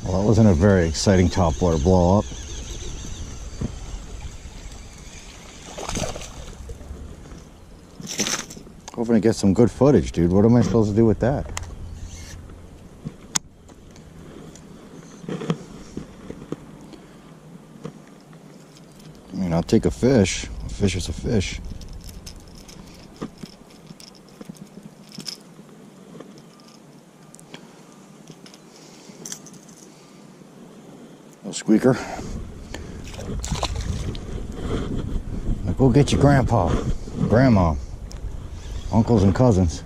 Well, that wasn't a very exciting topwater blow up. Hoping to get some good footage, dude. What am I supposed to do with that? I mean, I'll take a fish. A fish is a fish. No squeaker. Now go get your grandpa, grandma, uncles and cousins.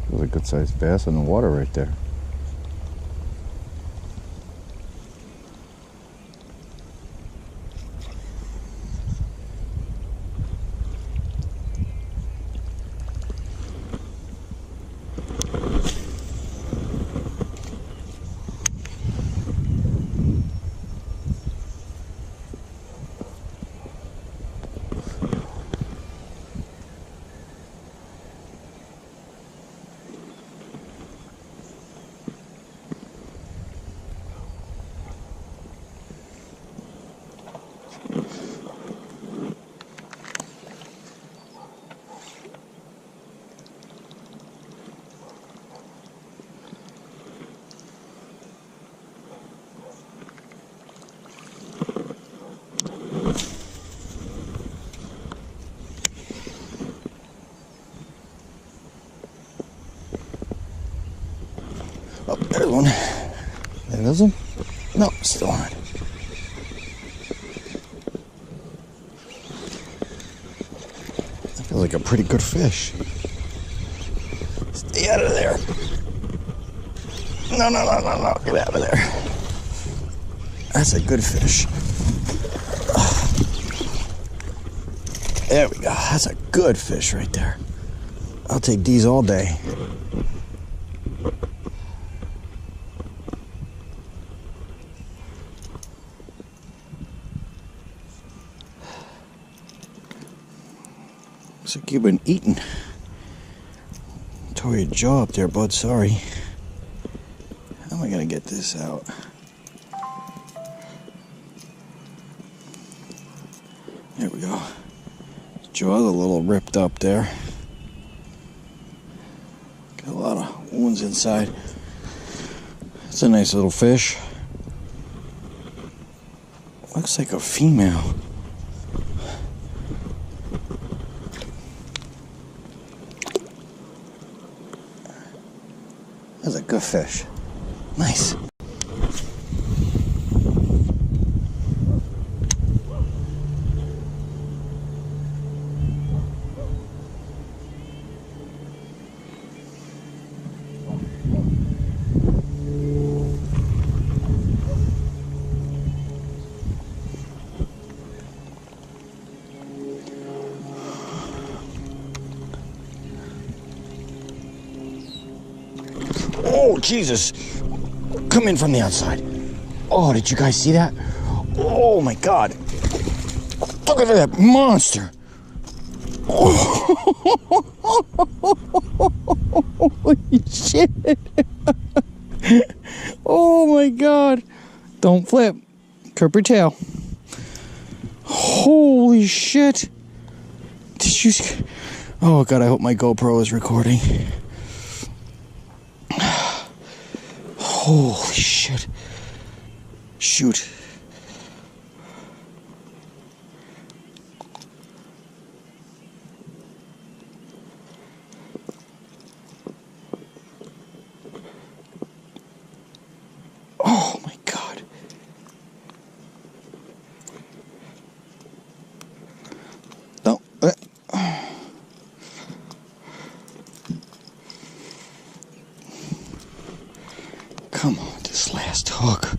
There's a good sized bass in the water right there. Oh, there's one. There's one. No, still on. That feels like a pretty good fish. Stay out of there. No. Get out of there. That's a good fish. There we go. That's a good fish right there. I'll take these all day. Looks like you've been eating. Tore your jaw up there, bud. Sorry. How am I gonna get this out? There we go. Jaw's a little ripped up there. Got a lot of wounds inside. It's a nice little fish. Looks like a female. That's a good fish. Nice. Oh, Jesus. Come in from the outside. Oh, did you guys see that? Oh, my God. Look at that monster. Holy shit. Oh, my God. Don't flip. Curb your tail. Holy shit. Did you... Oh, God, I hope my GoPro is recording. Holy shit. Shoot. Oh my God. No. Come on, this last hook.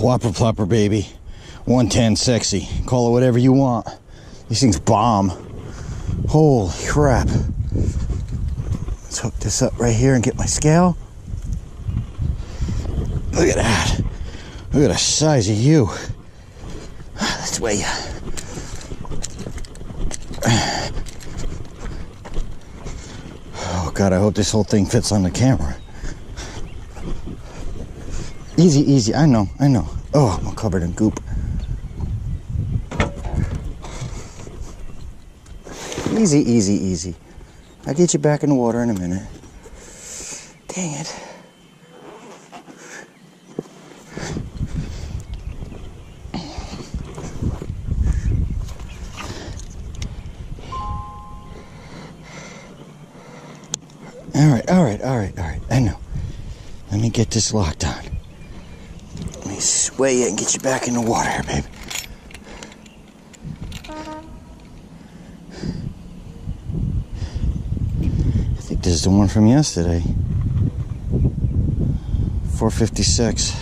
Whopper plopper, baby. 110 sexy. Call it whatever you want. These things bomb. Holy crap. Let's hook this up right here and get my scale. Look at that. Look at the size of you. Let's weigh you. Oh God, I hope this whole thing fits on the camera. Easy, easy. I know. Oh, I'm covered in goop. Easy, easy, easy. I'll get you back in the water in a minute. Dang it. All right. I know. Let me get this locked on. Let me sway you and get you back in the water here, babe. I think this is the one from yesterday. 456.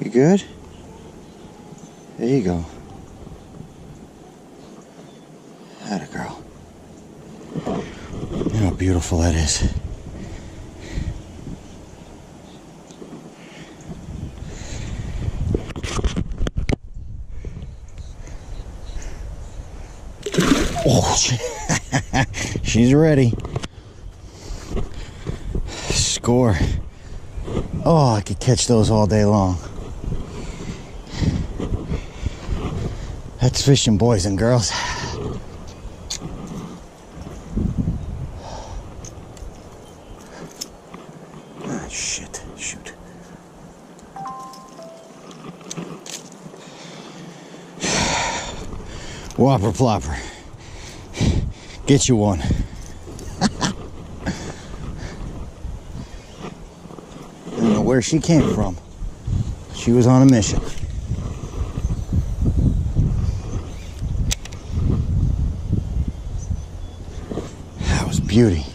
You good? There you go. Atta girl. You know how beautiful that is. Oh, she's ready. Score. Oh, I could catch those all day long. That's fishing, boys and girls. Ah, shit. Shoot. Whopper plopper. Get you one. I don't know where she came from. She was on a mission. That was beauty.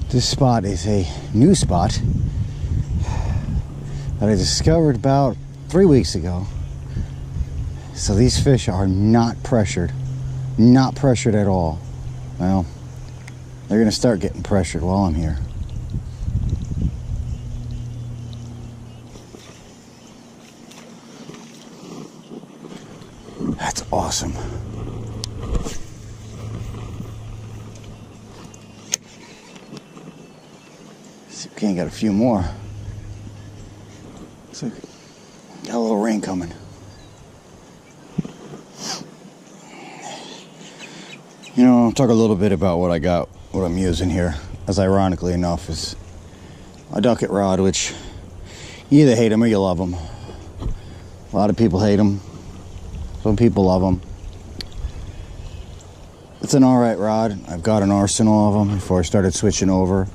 This spot is a new spot that I discovered about 3 weeks ago. So these fish are not pressured at all. Well, they're gonna start getting pressured while I'm here. That's awesome. See if we can't get a few more. Looks like got a little rain coming. You know, I'll talk a little bit about what I got, what I'm using here, as ironically enough is a Duckett rod, which you either hate them or you love them. A lot of people hate them. Some people love them. It's an alright rod. I've got an arsenal of them before I started switching over.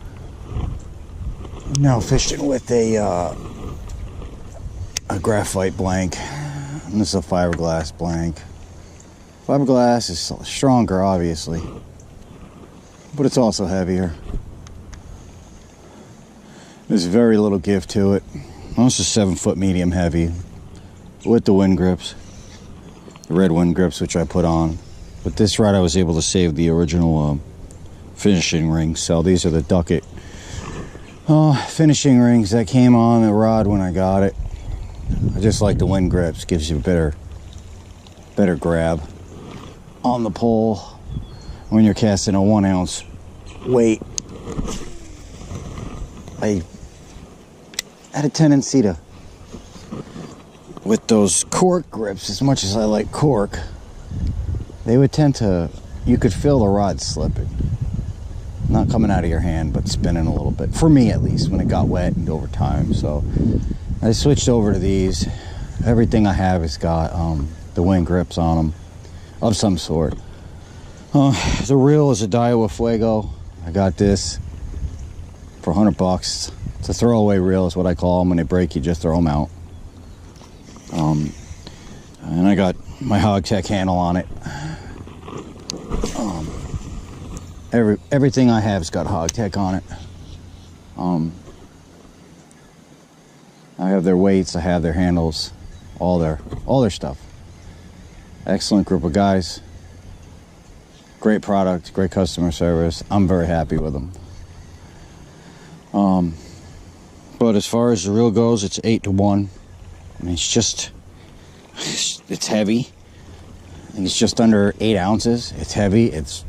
I'm now fishing with a graphite blank. And this is a fiberglass blank. Fiberglass is stronger, obviously, but it's also heavier. There's very little give to it. This is 7-foot medium heavy with the wind grips, the red wind grips, which I put on. But this rod I was able to save the original finishing rings. So these are the Duckett finishing rings that came on the rod when I got it. I just like the wind grips, gives you a better grab on the pole when you're casting a 1 ounce weight. I had a tendency to, with those cork grips, as much as I like cork, they would tend to, you could feel the rod slipping. Not coming out of your hand, but spinning a little bit. For me, at least, when it got wet and over time. So I switched over to these. Everything I have has got the wind grips on them of some sort. The reel is a Daiwa Fuego. I got this for $100. It's a throwaway reel is what I call them. When they break, you just throw them out. And I got my Hogtech handle on it. Everything I have's got Hogtech on it. I have their weights, I have their handles, all their stuff. Excellent group of guys. Great product, great customer service. I'm very happy with them. But as far as the reel goes, it's 8-to-1. I mean, it's heavy. I think it's just under 8 ounces. It's heavy. It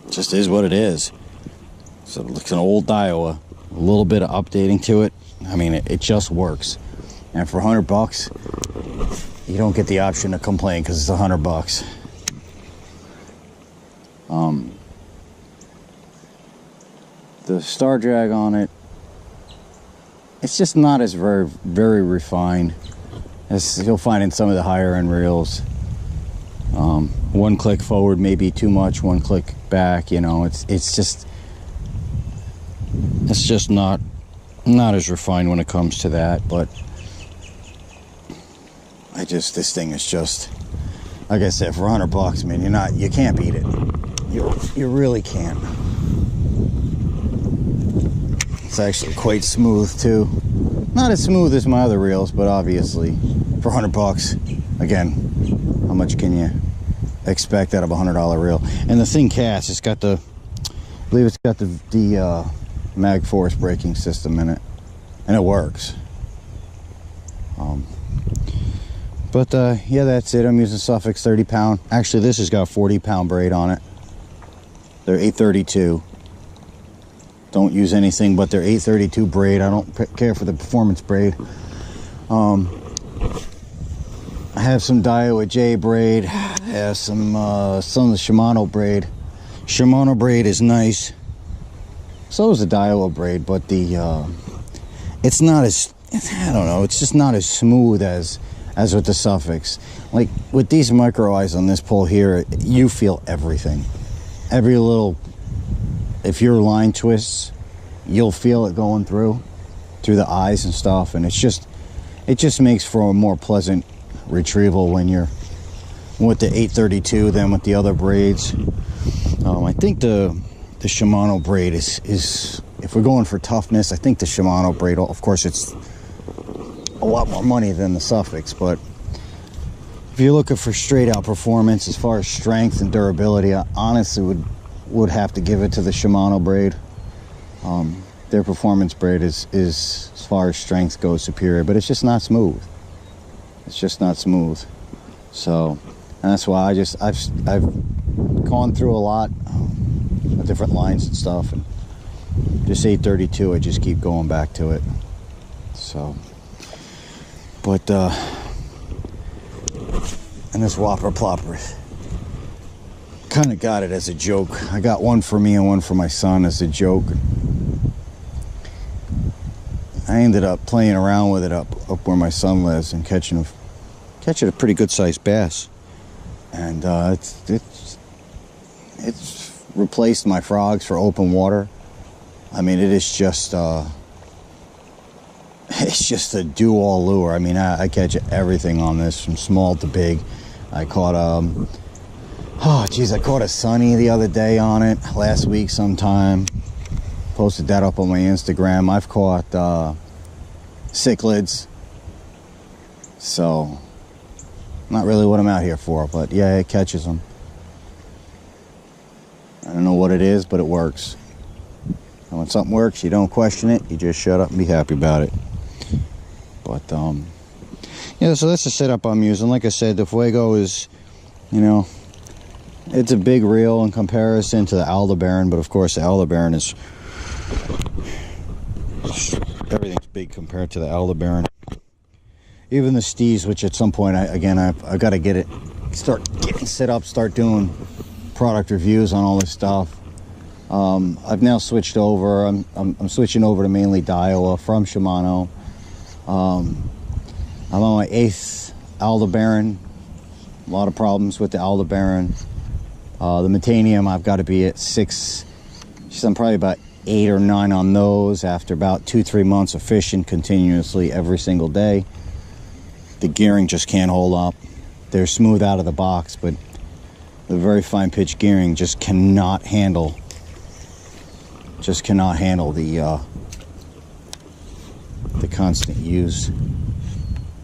just is what it is. So it looks an old Daiwa. A little bit of updating to it. I mean, it just works. And for $100, you don't get the option to complain because it's $100. The Star Drag on it, it's just not as very refined as you'll find in some of the higher end reels. One click forward may be too much, one click back, you know, it's just not as refined when it comes to that. But this thing is just, like I said, for $100, man, you can't beat it. You really can't. It's actually quite smooth too. Not as smooth as my other reels, but obviously for $100, again, how much can you expect out of a $100 reel? And the thing casts, I believe it's got the MagForce braking system in it, and it works. Yeah, that's it. I'm using Sufix 30-pound. Actually, this has got a 40-pound braid on it. They're 832. Don't use anything but their 832 braid. I don't care for the performance braid. I have some Daiwa J braid. I have some of the Shimano braid. Shimano braid is nice. So is the Daiwa braid, but it's not as, I don't know, it's just not as smooth as with the Sufix. Like with these micro eyes on this pole here, you feel everything. Every little, if your line twists, you'll feel it going through the eyes and stuff, and it just makes for a more pleasant retrieval when you're with the 832 than with the other braids. I think the Shimano braid is if we're going for toughness, I think the Shimano braid, of course, it's a lot more money than the Sufix, but if you're looking for straight out performance as far as strength and durability, I honestly would have to give it to the Shimano braid. Their performance braid is as far as strength goes superior, but it's just not smooth. It's just not smooth. So, and that's why I've gone through a lot of different lines and stuff, and this 832, I just keep going back to it. So, but and this Whopper Plopper, kind of got it as a joke. I got one for me and one for my son as a joke. I ended up playing around with it up where my son lives and catching a pretty good sized bass, and it's replaced my frogs for open water. I mean, it is just it's just a do-all lure. I mean, I catch everything on this, from small to big. I caught I caught a sunny the other day on it, last week sometime. Posted that up on my Instagram. I've caught cichlids. So, not really what I'm out here for, but yeah, it catches them. I don't know what it is, but it works. And when something works, you don't question it. You just shut up and be happy about it. But, yeah, so that's the setup I'm using. Like I said, the Fuego is, you know, it's a big reel in comparison to the Aldebaran, but of course the Aldebaran is everything's big compared to the Aldebaran. Even the Steez, which at some point, I've got to start getting set up, start doing product reviews on all this stuff. I've now switched over. I'm switching over to mainly Daiwa from Shimano. I'm on my 8th Aldebaran. A lot of problems with the Aldebaran. The Metanium, I've got to be at 6. I'm probably about 8 or 9 on those after about 2-3 months of fishing continuously every single day. The gearing just can't hold up. They're smooth out of the box, but the very fine pitch gearing just cannot handle the constant use.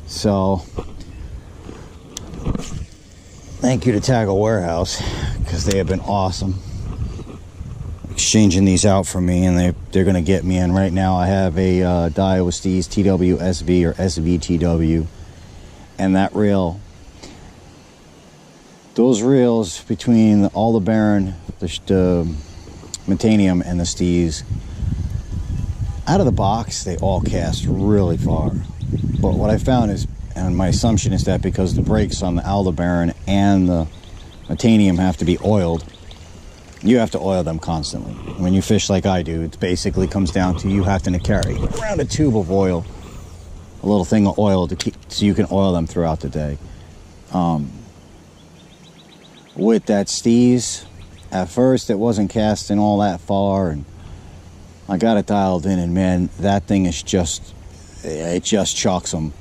So thank you to Tackle Warehouse, because they have been awesome exchanging these out for me, and they're going to get me in. Right now I have a Daiwa Steez TWSV or SVTW, and that reel, those reels between the Aldebaran, the Metanium, and the Steez, out of the box they all cast really far. But what I found is, and my assumption is that because the brakes on the Aldebaran and the Metanium have to be oiled, you have to oil them constantly. When you fish like I do, it basically comes down to you having to carry around a tube of oil, a little thing of oil to keep, so you can oil them throughout the day. With that Steez, at first it wasn't casting all that far, and I got it dialed in, and man, that thing is just, it just chucks them.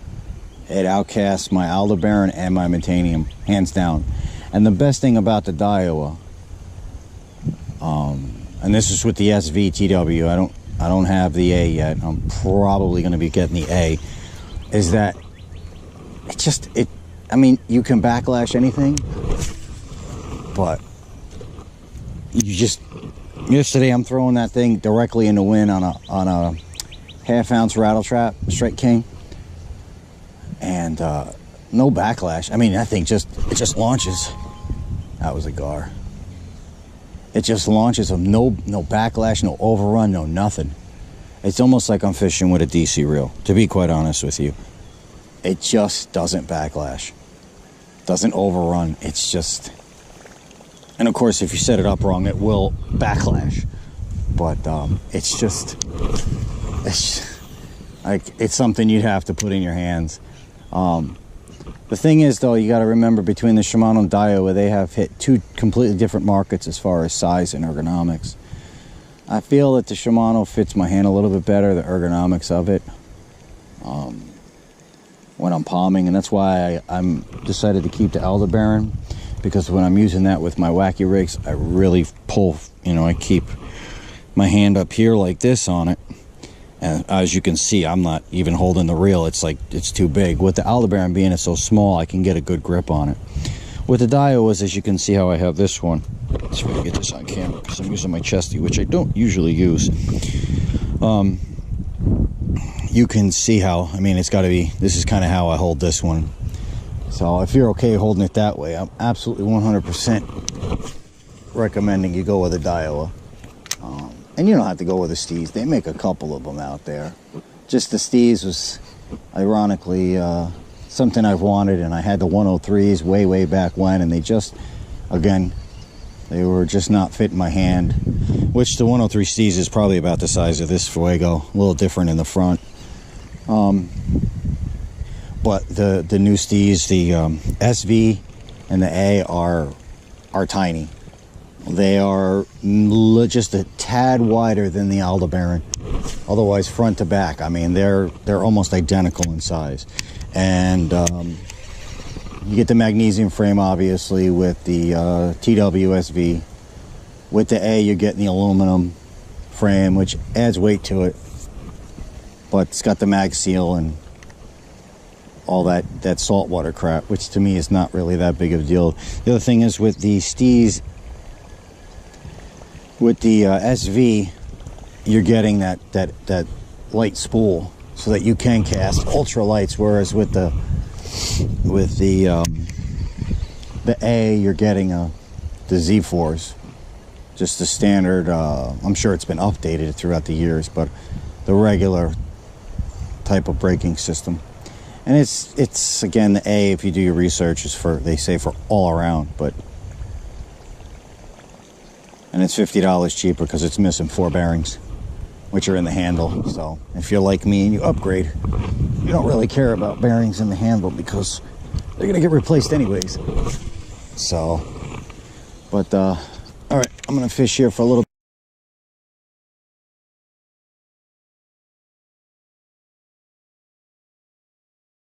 It outcasts my Aldebaran and my Metanium, hands down. And the best thing about the Daiwa, and this is with the SVTW, I don't have the A yet, I'm probably going to be getting the A, is that I mean, you can backlash anything, but yesterday I'm throwing that thing directly in the wind on a half-ounce rattle trap, Strike King, and no backlash. I mean, that thing it just launches. That was a gar. It just launches them, no backlash, no overrun, no nothing. It's almost like I'm fishing with a DC reel, to be quite honest with you. It just doesn't backlash, doesn't overrun. It's just, and of course, if you set it up wrong, it will backlash. But it's something you'd have to put in your hands. The thing is, though, you got to remember, between the Shimano and Daiwa, they have hit 2 completely different markets as far as size and ergonomics. I feel that the Shimano fits my hand a little bit better, the ergonomics of it, when I'm palming, and that's why I'm decided to keep the Aldebaran, because when I'm using that with my wacky rigs, I really pull, I keep my hand up here like this on it. And as you can see, I'm not even holding the reel. It's like, it's too big. With the Aldebaran being so small, I can get a good grip on it. With the Daiwas, as you can see how I have this one. Let's see if I can get this on camera, because I'm using my chesty, which I don't usually use. You can see how, I mean, it's got to be, this is kind of how I hold this one. So if you're okay holding it that way, I'm absolutely 100% recommending you go with a Daiwa. And you don't have to go with the Steez. They make a couple of them out there. Just the Steez was, ironically, something I've wanted, and I had the 103s way back when, and they just, again, they were just not fitting my hand. Which the 103 Steez is probably about the size of this Fuego, a little different in the front. But the new Steez, the SV and the A are tiny. They are just a tad wider than the Aldebaran. Otherwise, front to back, I mean, they're almost identical in size. And you get the magnesium frame, obviously, with the TWSV. With the A, you're getting the aluminum frame, which adds weight to it. But it's got the mag seal and all that saltwater crap, which to me is not really that big of a deal. The other thing is, with the Steez, with the SV, you're getting that light spool so that you can cast ultra lights, whereas with the A, you're getting the Z-Force, just the standard. I'm sure it's been updated throughout the years, but the regular type of braking system. And it's again, the A, if you do your research, is for, they say, for all around, but, and it's $50 cheaper because it's missing 4 bearings, which are in the handle. So if you're like me and you upgrade, you don't really care about bearings in the handle because they're gonna get replaced anyways. So, but all right, I'm gonna fish here for a little.